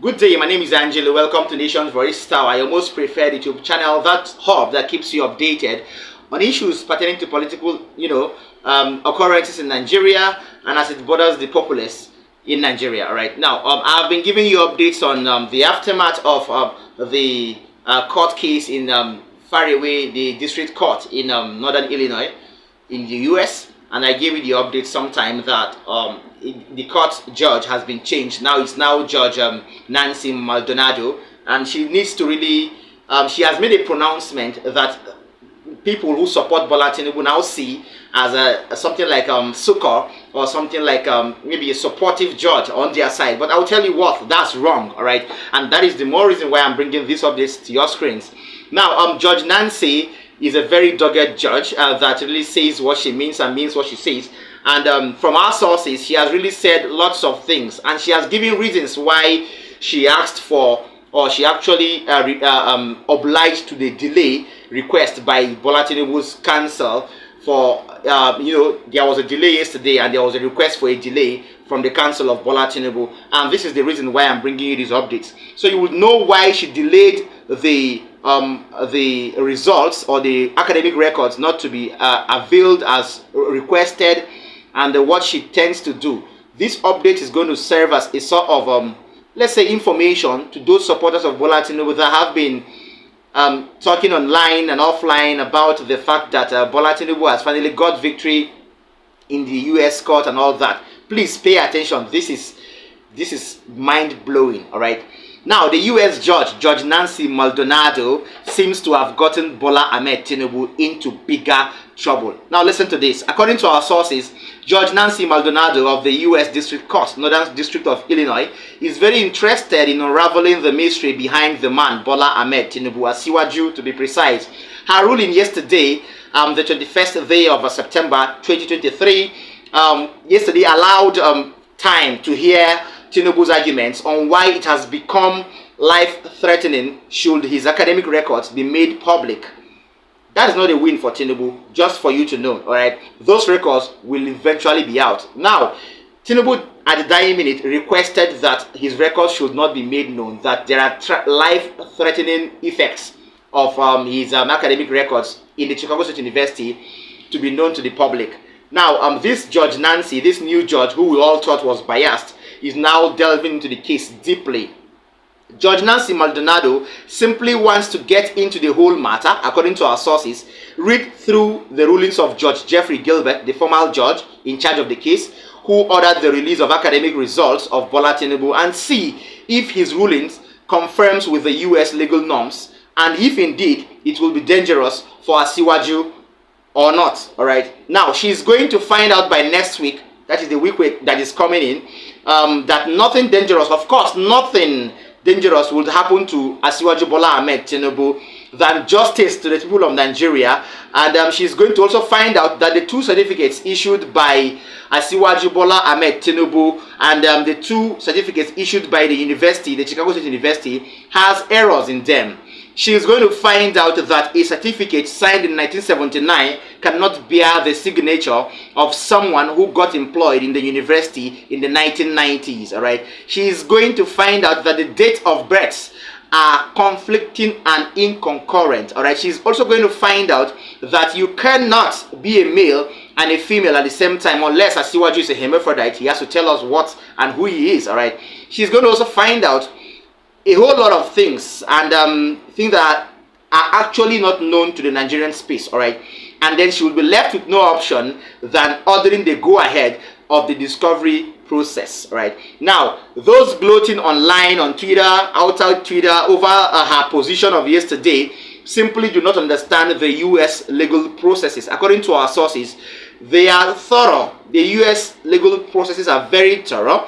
Good day, my name is Angelo. Welcome to Nation's Voice Tower, your most preferred YouTube channel, that hub that keeps you updated on issues pertaining to political, occurrences in Nigeria and as it borders the populace in Nigeria. Right now, I've been giving you updates on the aftermath of the court case in Faraway, the district court in northern Illinois, in the U.S. And I gave you the update sometime that the court judge has been changed. Now it's now Judge Nancy Maldonado, and she needs to really, she has made a pronouncement that people who support Bola Tinibu now see as something like succor, or something like maybe a supportive judge on their side. But I'll tell you what, that's wrong, all right? And that is the more reason why I'm bringing these updates to your screens. Now, Judge Nancy is a very dogged judge that really says what she means and means what she says. And from our sources, she has really said lots of things, and she has given reasons why she asked for, or she actually obliged to the delay request by Bola Tinubu's counsel for, there was a delay yesterday and there was a request for a delay from the counsel of Bola Tinubu, and this is the reason why I'm bringing you these updates. So you would know why she delayed the results or the academic records not to be availed as requested, and what she tends to do. This update is going to serve as a sort of let's say information to those supporters of Bola Tinubu that have been talking online and offline about the fact that Bola Tinubu has finally got victory in the US court and all that. Please pay attention. This is mind-blowing, all right? Now, the US judge, Judge Nancy Maldonado, seems to have gotten Bola Ahmed Tinibu into bigger trouble. Now, listen to this. According to our sources, Judge Nancy Maldonado of the US District Court, Northern District of Illinois, is very interested in unraveling the mystery behind the man, Bola Ahmed Tinibu, CSU to be precise. Her ruling yesterday, the 21st day of September 2023, yesterday allowed time to hear Tinubu's arguments on why it has become life-threatening should his academic records be made public. That is not a win for Tinibu, just for you to know, all right? Those records will eventually be out. Now, Tinibu, at the dying minute, requested that his records should not be made known, that there are life-threatening effects of his academic records in the Chicago State University to be known to the public. Now, this Judge Nancy, this new judge who we all thought was biased, is now delving into the case deeply. Judge Nancy Maldonado simply wants to get into the whole matter, according to our sources, read through the rulings of Judge Jeffrey Gilbert, the former judge in charge of the case, who ordered the release of academic results of Bola Tinubu, and see if his rulings confirms with the US legal norms, and if indeed it will be dangerous for CSU or not. All right. Now, she's going to find out by next week, that is the week that is coming in, that nothing dangerous, of course, nothing dangerous would happen to CSU Bola Ahmed Tinibu than justice to the people of Nigeria. And she's going to also find out that the two certificates issued by CSU Bola Ahmed Tinibu and the two certificates issued by the university, the Chicago State University, has errors in them. She is going to find out that a certificate signed in 1979 cannot bear the signature of someone who got employed in the university in the 1990s, all right? She is going to find out that the date of births are conflicting and inconcurrent, all right? She's also going to find out that you cannot be a male and a female at the same time unless CSU is a hermaphrodite. He has to tell us what and who he is, all right? She's going to also find out a whole lot of things, and things that are actually not known to the Nigerian space, all right? And then she will be left with no option than ordering the go-ahead of the discovery process, all right? Now, those gloating online on Twitter, outside Twitter, over her position of yesterday simply do not understand the US legal processes. According to our sources, they are thorough. The US legal processes are very thorough,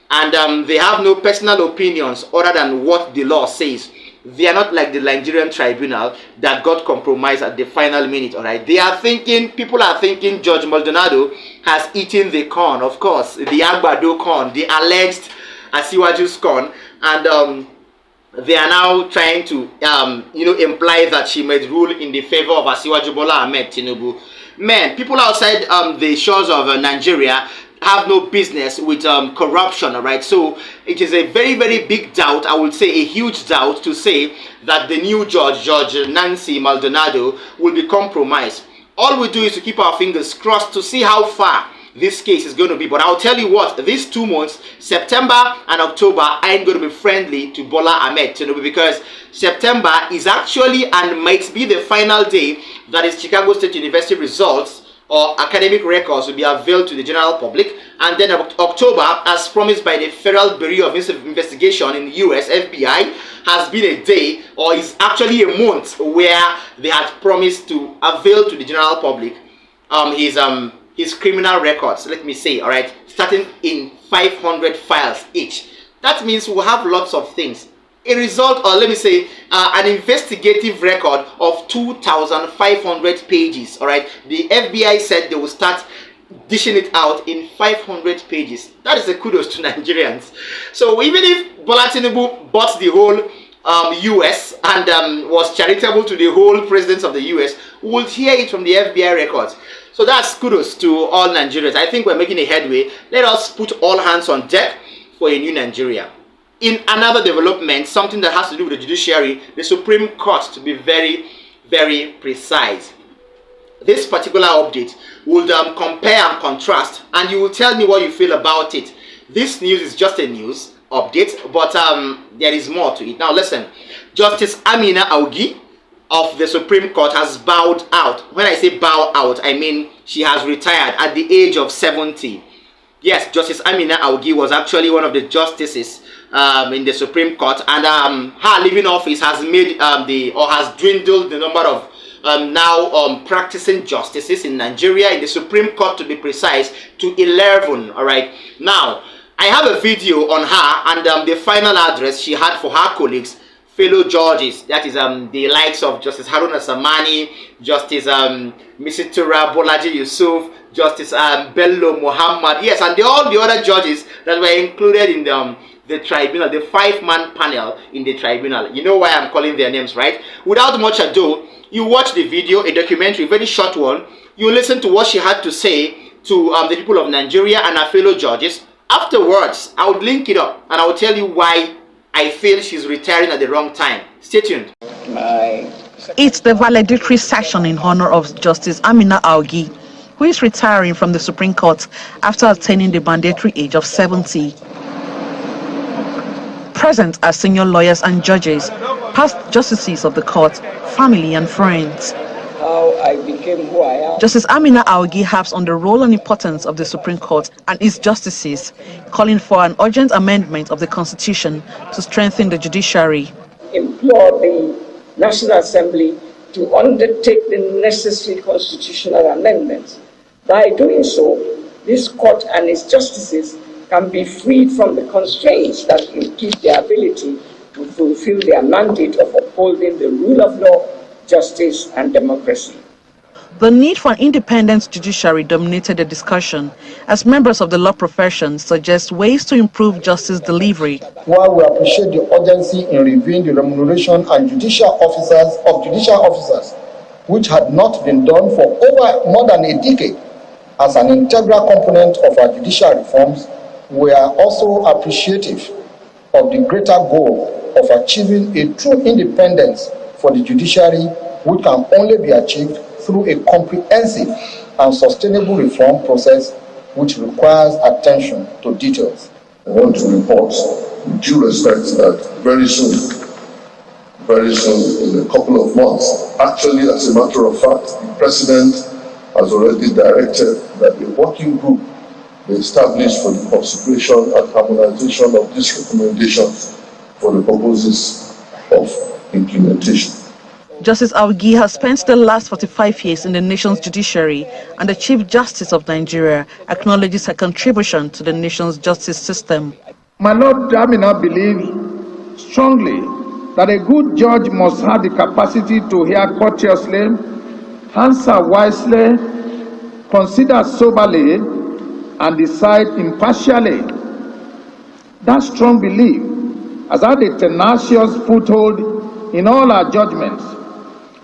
and they have no personal opinions other than what the law says. They are not like the Nigerian tribunal that got compromised at the final minute, all right? They are thinking, people are thinking Judge Maldonado has eaten the corn, of course, the Agbado corn, the alleged CSU's corn, and they are now trying to, imply that she might rule in the favor of CSU Bola Ahmed Tinibu. Man, people outside the shores of Nigeria have no business with corruption, all right? So it is a very, very big doubt, I would say a huge doubt, to say that the new judge, Judge Nancy Maldonado, will be compromised. All we do is to keep our fingers crossed to see how far this case is going to be. But I'll tell you what, these 2 months, September and October, ain't going to be friendly to Bola Ahmed Tinibu, because September is actually and might be the final day that his Chicago State University results or academic records will be available to the general public. And then October, as promised by the Federal Bureau of Investigation in the US, FBI, has been a day, or is actually a month, where they had promised to avail to the general public his criminal records, let me say, all right, starting in 500 files each. That means we'll have lots of things. A result, or let me say, an investigative record of 2,500 pages, all right. The FBI said they will start dishing it out in 500 pages. That is a kudos to Nigerians. So even if Bola Tinubu bought the whole US and was charitable to the whole presidents of the US, we will hear it from the FBI records. So that's kudos to all Nigerians. I think we're making a headway. Let us put all hands on deck for a new Nigeria. In another development, something that has to do with the judiciary, the Supreme Court, to be very, very precise. This particular update will compare and contrast, and you will tell me what you feel about it. This news is just a news update, but there is more to it. Now listen, Justice Amina Augie of the Supreme Court has bowed out. When I say bow out, I mean she has retired at the age of 70. Yes, Justice Amina Augie was actually one of the justices in the Supreme Court, and her leaving office has made has dwindled the number of now practicing justices in Nigeria, in the Supreme Court to be precise, to 11. All right. Now I have a video on her and the final address she had for her colleagues, fellow judges, that is the likes of Justice Haruna Samani, Justice Misitura Bolaji Yusuf, Justice Bello Muhammad, yes, and all the other judges that were included in the tribunal, the 5-man panel in the tribunal. You know why I'm calling their names, right? Without much ado, you watch the video, a documentary, very short one. You listen to what she had to say to the people of Nigeria and her fellow judges. Afterwards, I would link it up and I will tell you why I feel she's retiring at the wrong time. Stay tuned. It's the valedictory session in honor of Justice Amina Augie, who is retiring from the Supreme Court after attaining the mandatory age of 70. Present are senior lawyers and judges, past justices of the court, family and friends. How I became who I am. Justice Amina Augie harps on the role and importance of the Supreme Court and its justices, calling for an urgent amendment of the Constitution to strengthen the judiciary. Implore the National Assembly to undertake the necessary constitutional amendments. By doing so, this court and its justices can be freed from the constraints that impede their ability to fulfill their mandate of upholding the rule of law, justice, and democracy. The need for an independent judiciary dominated the discussion, as members of the law profession suggest ways to improve justice delivery. While we appreciate the urgency in reviewing the remuneration and judicial officers, which had not been done for more than a decade, as an integral component of our judicial reforms, we are also appreciative of the greater goal of achieving a true independence for the judiciary, which can only be achieved through a comprehensive and sustainable reform process which requires attention to details. I want to report with due respect that very soon, in a couple of months, actually, as a matter of fact, the President has already directed that a working group be established for the consideration and harmonization of these recommendations for the purposes of implementation. Justice Augie has spent the last 45 years in the nation's judiciary, and the Chief Justice of Nigeria acknowledges her contribution to the nation's justice system. My Lord Amina believes strongly that a good judge must have the capacity to hear courteously, answer wisely, consider soberly, and decide impartially. That strong belief has had a tenacious foothold in all our judgments,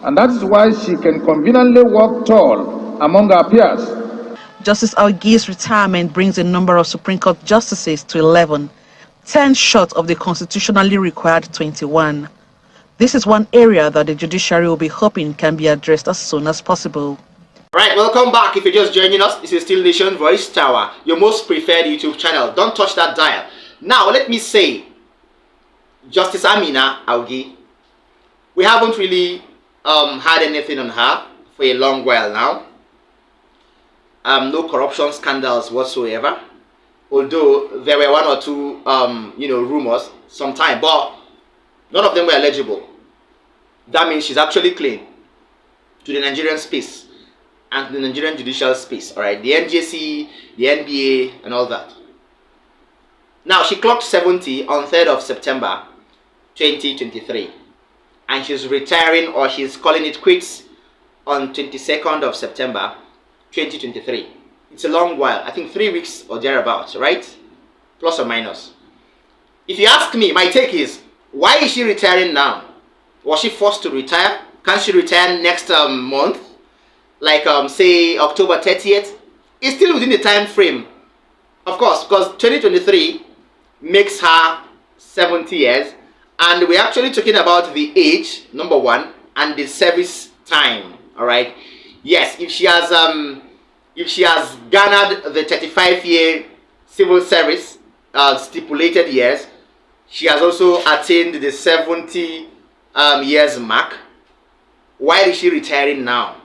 and that is why she can conveniently walk tall among our peers. Justice Augi's retirement brings the number of Supreme Court justices to 11, 10 short of the constitutionally required 21. This is one area that the judiciary will be hoping can be addressed as soon as possible. Right, welcome back. If you're just joining us, this is still Nation Voice Tower, your most preferred YouTube channel. Don't touch that dial. Now, let me say, Justice Amina Augi, we haven't really had anything on her for a long while now. No corruption scandals whatsoever, although there were one or two rumors sometime, but none of them were legible. That means she's actually clean to the Nigerian space and the Nigerian judicial space. All right, the NJC, the NBA, and all that. Now she clocked 70 on 3rd of September 2023, and she's retiring, or she's calling it quits, on 22nd of September 2023. It's a long while. I think 3 weeks or thereabouts, right? Plus or minus. If you ask me, my take is, why is she retiring now? Was she forced to retire? Can she retire next month? Like say October 30th? It's still within the time frame. Of course, because 2023 makes her 70 years, and we're actually talking about the age, number one, and the service time. All right. Yes, if she has garnered the 35-year civil service stipulated years, she has also attained the 70 years mark. Why is she retiring now?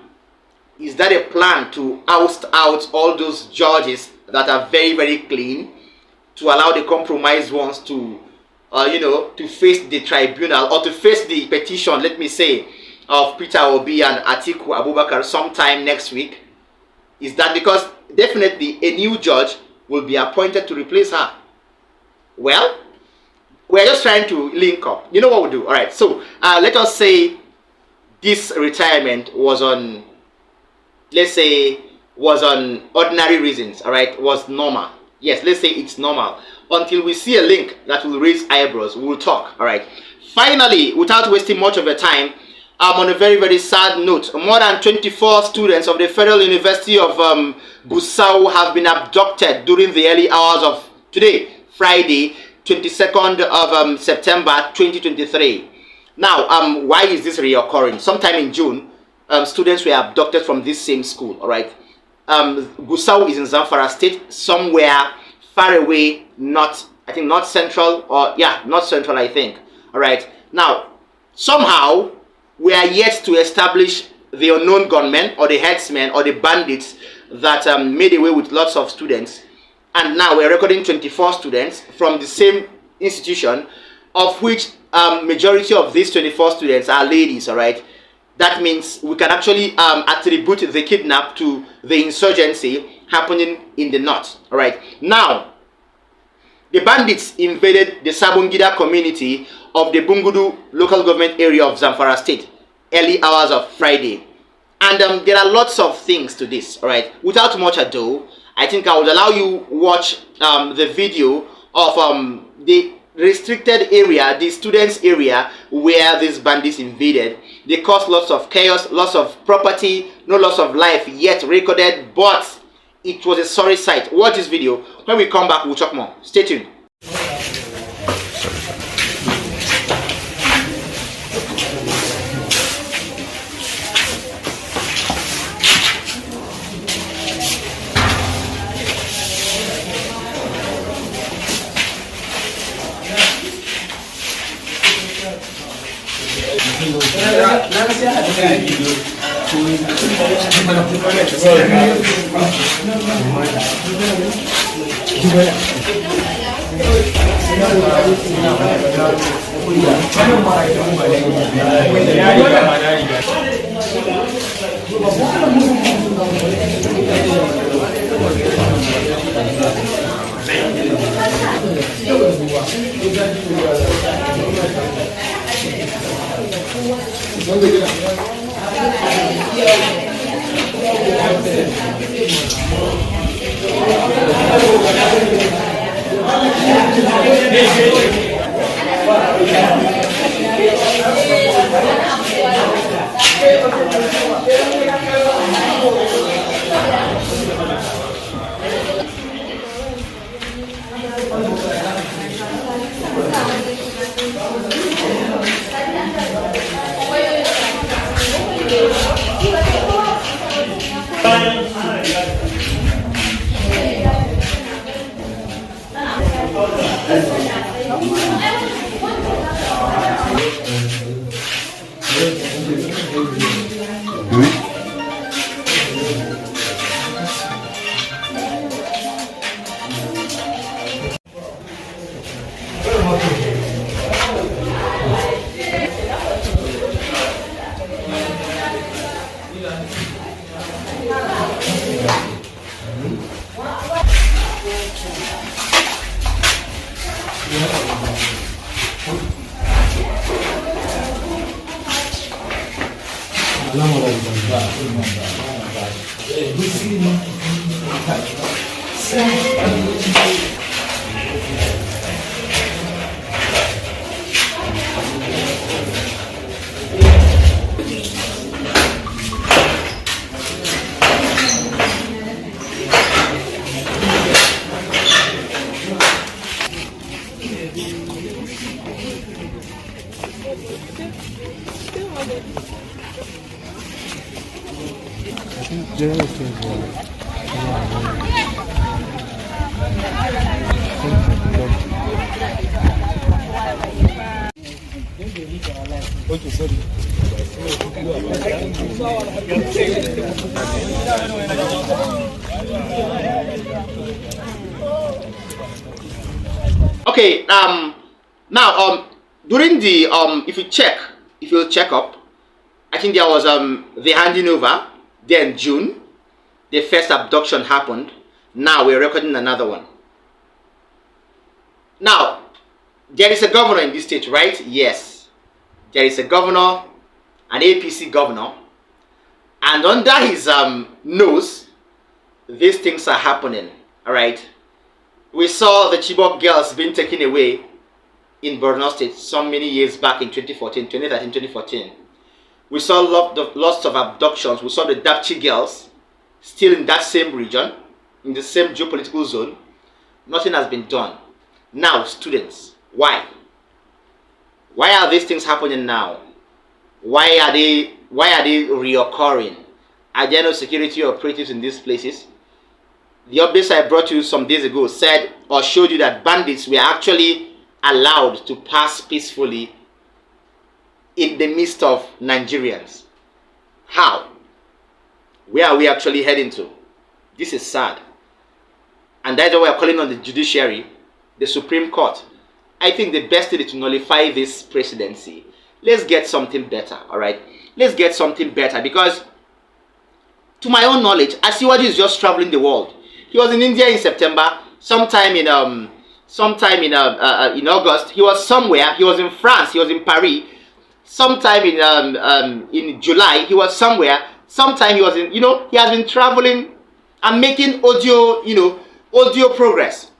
Is that a plan to oust out all those judges that are very, very clean, to allow the compromised ones to to face the tribunal, or to face the petition, let me say, of Peter Obi and Atiku Abubakar sometime next week? Is that because definitely a new judge will be appointed to replace her? Well, we're just trying to link up. You know what we'll do? All right, so let us say this retirement was on, let's say, was on ordinary reasons, all right, was normal. Yes, let's say it's normal. Until we see a link that will raise eyebrows, we'll talk, all right. Finally, without wasting much of your time, on a very, very sad note, more than 24 students of the Federal University of Gusau have been abducted during the early hours of today, Friday, 22nd of September 2023. Now, why is this reoccurring? Sometime in June, students were abducted from this same school, all right. Gusau is in Zamfara State, somewhere far away, not central, or yeah, not central, I think. All right. Now, somehow we are yet to establish the unknown gunmen or the headsmen or the bandits that made away with lots of students, and now we're recording 24 students from the same institution, of which majority of these 24 students are ladies. All right. That means we can actually attribute the kidnap to the insurgency happening in the north. All right. Now, the bandits invaded the Sabungida community of the Bungudu local government area of Zamfara State early hours of Friday. And there are lots of things to this. All right. Without much ado, I think I would allow you watch the video of the restricted area, the students area where these bandits invaded. They caused lots of chaos, lots of property, no loss of life yet recorded, but it was a sorry sight. Watch this video. When we come back, we'll talk more. Stay tuned. Okay, now during the if you'll check up, I think there was the handing over. Then June, the first abduction happened. Now we're recording another one. Now there is a governor in this state, right? Yes, there is a governor, an APC governor, and under his nose, these things are happening. All right. We saw the Chibok girls being taken away in Borno State some many years back in 2013, 2014. We saw lots of abductions. We saw the Dapchi girls still in that same region, in the same geopolitical zone. Nothing has been done. Now, students, why? Why are these things happening now? Why are they reoccurring? Are there no security operatives in these places? The updates I brought you some days ago said or showed you that bandits were actually allowed to pass peacefully in the midst of Nigerians. How? Where are we actually heading to? This is sad. And that's why we are calling on the judiciary, the Supreme Court. I think the best thing is to nullify this presidency. Let's get something better, all right? Let's get something better, because to my own knowledge, Asiwaju is just traveling the world. He was in India in September, sometime in August. He was somewhere. He was in France. He was in Paris. Sometime in July, he was somewhere. Sometime he was in, he has been traveling and making audio progress.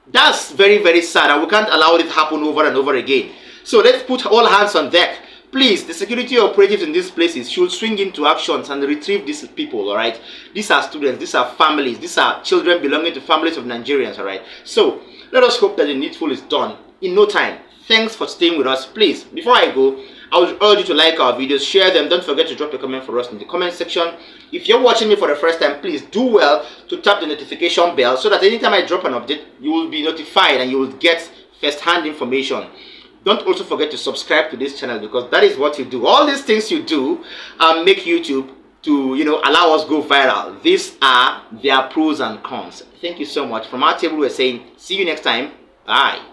That's very, very sad, and we can't allow it to happen over and over again. So let's put all hands on deck. Please, the security operatives in these places should swing into actions and retrieve these people, all right? These are students, these are families, these are children belonging to families of Nigerians, all right? So let us hope that the needful is done in no time. Thanks for staying with us. Please, before I go, I would urge you to like our videos, share them. Don't forget to drop a comment for us in the comment section. If you're watching me for the first time, please do well to tap the notification bell so that anytime I drop an update, you will be notified and you will get first-hand information. Don't also forget to subscribe to this channel, because that is what you do. All these things you do make YouTube to allow us go viral. These are their pros and cons. Thank you so much. From our table, we're saying see you next time. Bye.